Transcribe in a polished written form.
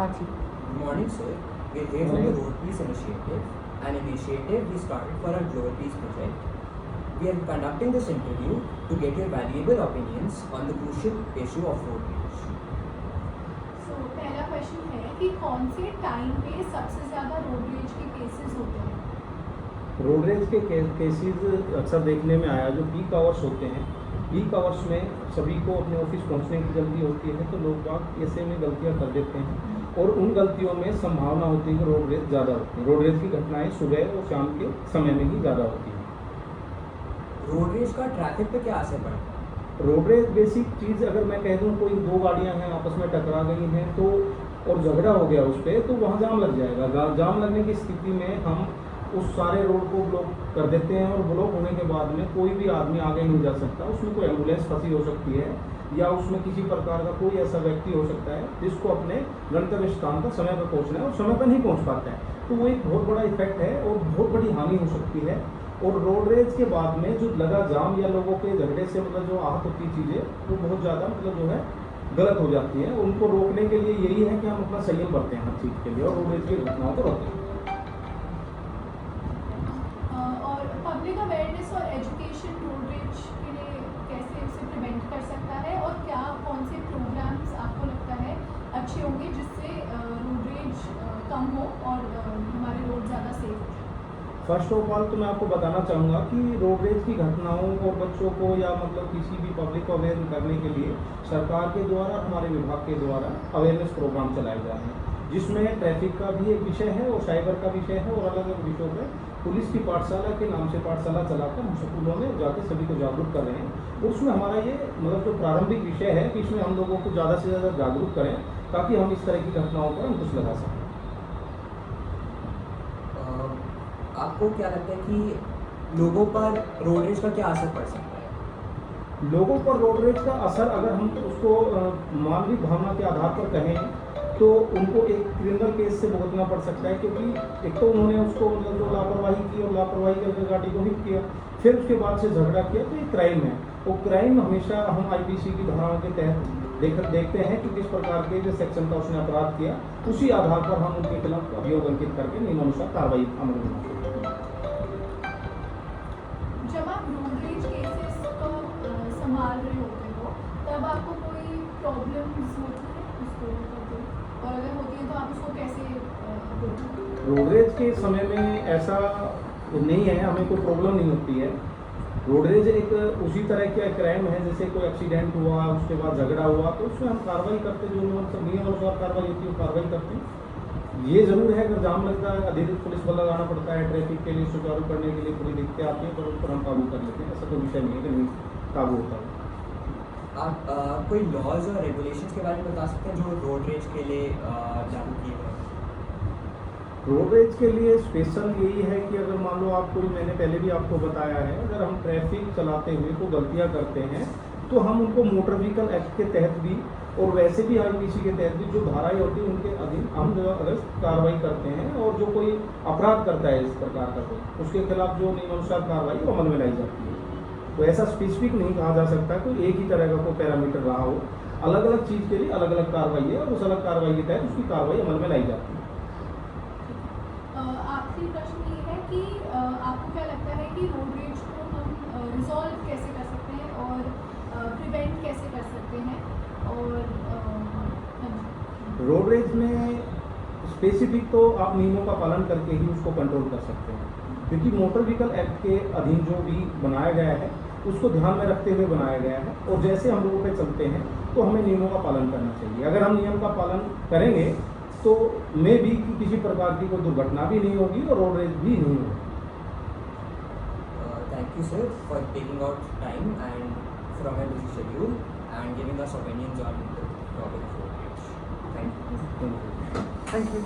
Ji. Good morning, sir. We're here from the Road Peace Initiative, an initiative we started for our Global Peace project. We are conducting this interview to get your valuable opinions on the crucial issue of road rage. So, पहला question है कि कौन से time पे सबसे ज़्यादा road rage के cases होते हैं? रोड रेज के केसेस अक्सर देखने में आया जो पीक आवर्स होते हैं। पीक आवर्स में सभी को अपने ऑफिस पहुंचने की जल्दी होती है, तो लोग बाग ऐसे में गलतियां कर देते हैं और उन गलतियों में संभावना होती है कि रोड रेज ज़्यादा होती है। रोड रेज की घटनाएं सुबह और शाम के समय में ही ज़्यादा होती हैं। रोड रेज का ट्रैफिक पे क्या असर पड़ता है? रोड रेज बेसिक चीज़ अगर मैं कह दूं, कोई दो गाड़ियां हैं आपस में टकरा गई हैं तो और झगड़ा हो गया उस पर, तो वहाँ जाम लग जाएगा। जाम लगने की स्थिति में हम उस सारे रोड को ब्लॉक कर देते हैं और ब्लॉक होने के बाद में कोई भी आदमी आगे नहीं जा सकता। उसमें कोई एम्बुलेंस फंसी हो सकती है या उसमें किसी प्रकार का कोई ऐसा व्यक्ति हो सकता है जिसको अपने गंतव्य स्थान पर समय पर पहुंचना है और समय पर नहीं पहुंच पाता है, तो वो एक बहुत बड़ा इफेक्ट है और बहुत बड़ी हानि हो सकती है। और रोड रेज के बाद में जो लगा जाम या लोगों के झगड़े से मतलब जो आहत होती चीज़ें वो बहुत ज़्यादा मतलब जो है गलत हो जाती है। उनको रोकने के लिए यही है कि हम अपना संयम बरतें हर चीज़ के लिए और रोड रेज की घटनाओं को रोकें। और पब्लिक अवेयरनेस और एजुकेशन रोड रेज के लिए कैसे उसे प्रिवेंट कर सकता है और क्या कौन से प्रोग्राम्स आपको लगता है अच्छे होंगे जिससे रोड रेज कम हो और हमारे रोड ज़्यादा सेफ हो? फर्स्ट ऑफ ऑल तो मैं आपको बताना चाहूँगा कि रोड रेज की घटनाओं और बच्चों को या मतलब किसी भी पब्लिक को अवेयर करने के लिए सरकार के द्वारा हमारे विभाग के द्वारा अवेयरनेस प्रोग्राम चलाए जा रहे हैं, जिसमें ट्रैफिक का भी एक विषय है और साइबर का विषय है और अलग अलग विषयों पर पुलिस की पाठशाला के नाम से पाठशाला चलाकर हम स्कूलों में जाकर सभी को जागरूक कर रहे हैं। और उसमें हमारा ये मतलब जो प्रारंभिक विषय है कि इसमें हम लोगों को ज़्यादा से ज़्यादा जागरूक करें ताकि हम इस तरह की घटनाओं पर अंकुश लगा सकें। आपको क्या लगता है कि लोगों पर रोड रेज का क्या असर पड़ सकता है? लोगों पर रोड रेज का असर अगर हम उसको मानवीय भावना के आधार पर कहें तो उनको एक क्रिमिनल केस से भुगतना पड़ सकता है, क्योंकि एक तो उन्होंने उसको मतलब जो लापरवाही की और लापरवाही करके गाड़ी को हिट किया, फिर उसके बाद से झगड़ा किया, तो ये क्राइम है। वो क्राइम हमेशा हम आईपीसी की धाराओं के तहत देखते हैं कि किस प्रकार के जो सेक्शन का उसने अपराध किया, उसी आधार पर हम उनके खिलाफ अभियोग अंकित करके नियमानुसार कार्रवाई अमल में लाते हैं। जब आप रोड रेज केसेस को संभाल रहे होते हो तब आपको कोई प्रॉब्लम्स होती है उसको करते, और अगर होती है तो आप उसको कैसे रोड रेज के समय में ऐसा नहीं है, हमें कोई प्रॉब्लम नहीं होती है। रोड रेज एक उसी तरह का क्राइम है जैसे कोई एक्सीडेंट हुआ, उसके बाद झगड़ा हुआ, तो उसमें हम कार्रवाई करते, जो नियम अनुसार कार्रवाई होती है वो कार्रवाई करते हैं। ये जरूर है अगर जाम लगता है अतिरिक्त पुलिस बल लगाना पड़ता है, ट्रैफिक के लिए सुचारू करने के लिए थोड़ी दिक्कतें आती हैं, पर उस पर हम काबू कर लेते हैं। ऐसा कोई विषय नहीं है कि नहीं काबू होता है। आप कोई लॉज और रेगुलेशंस के बारे में बता सकते हैं जो रोड रेज के लिए लागू किए गए? रोड रेज के लिए स्पेशल यही है कि अगर मान लो आप कोई, मैंने पहले भी आपको बताया है, अगर हम ट्रैफिक चलाते हुए को गलतियां करते हैं तो हम उनको मोटर व्हीकल एक्ट के तहत भी और वैसे भी आईपीसी के तहत भी जो धाराएं होती हैं उनके अधीन हम जो अगर कार्रवाई करते हैं और जो कोई अपराध करता है इस प्रकार का कोई, उसके खिलाफ जो नियमानुसार कार्रवाई वो अमल में लाई जाती है। तो ऐसा स्पेसिफिक नहीं कहा जा सकता कोई एक ही तरह का कोई पैरामीटर रहा हो, अलग अलग चीज़ के लिए अलग अलग कार्रवाई है और उस अलग कार्रवाई के तहत उसकी कार्रवाई अमल में लाई जाती है। आखिरी प्रश्न ये है कि आपको क्या लगता है कि रोड रेज को हम रिजॉल्व कैसे कर सकते हैं और प्रिवेंट कैसे कर सकते हैं? और रोड रेज में स्पेसिफिक तो आप नियमों का पालन करके ही उसको कंट्रोल कर सकते हैं, क्योंकि मोटर व्हीकल एक्ट के अधीन जो भी बनाया गया है उसको ध्यान में रखते हुए बनाया गया है और जैसे हम रोड पे चलते हैं तो हमें नियमों का पालन करना चाहिए। अगर हम नियम का पालन करेंगे तो मे भी किसी प्रकार की कोई दुर्घटना भी नहीं होगी और रोड रेज भी नहीं होगी। Thank you, sir, for taking out time and from your busy schedule and giving us opinions on the topic of road rage. Thank you. Thank you.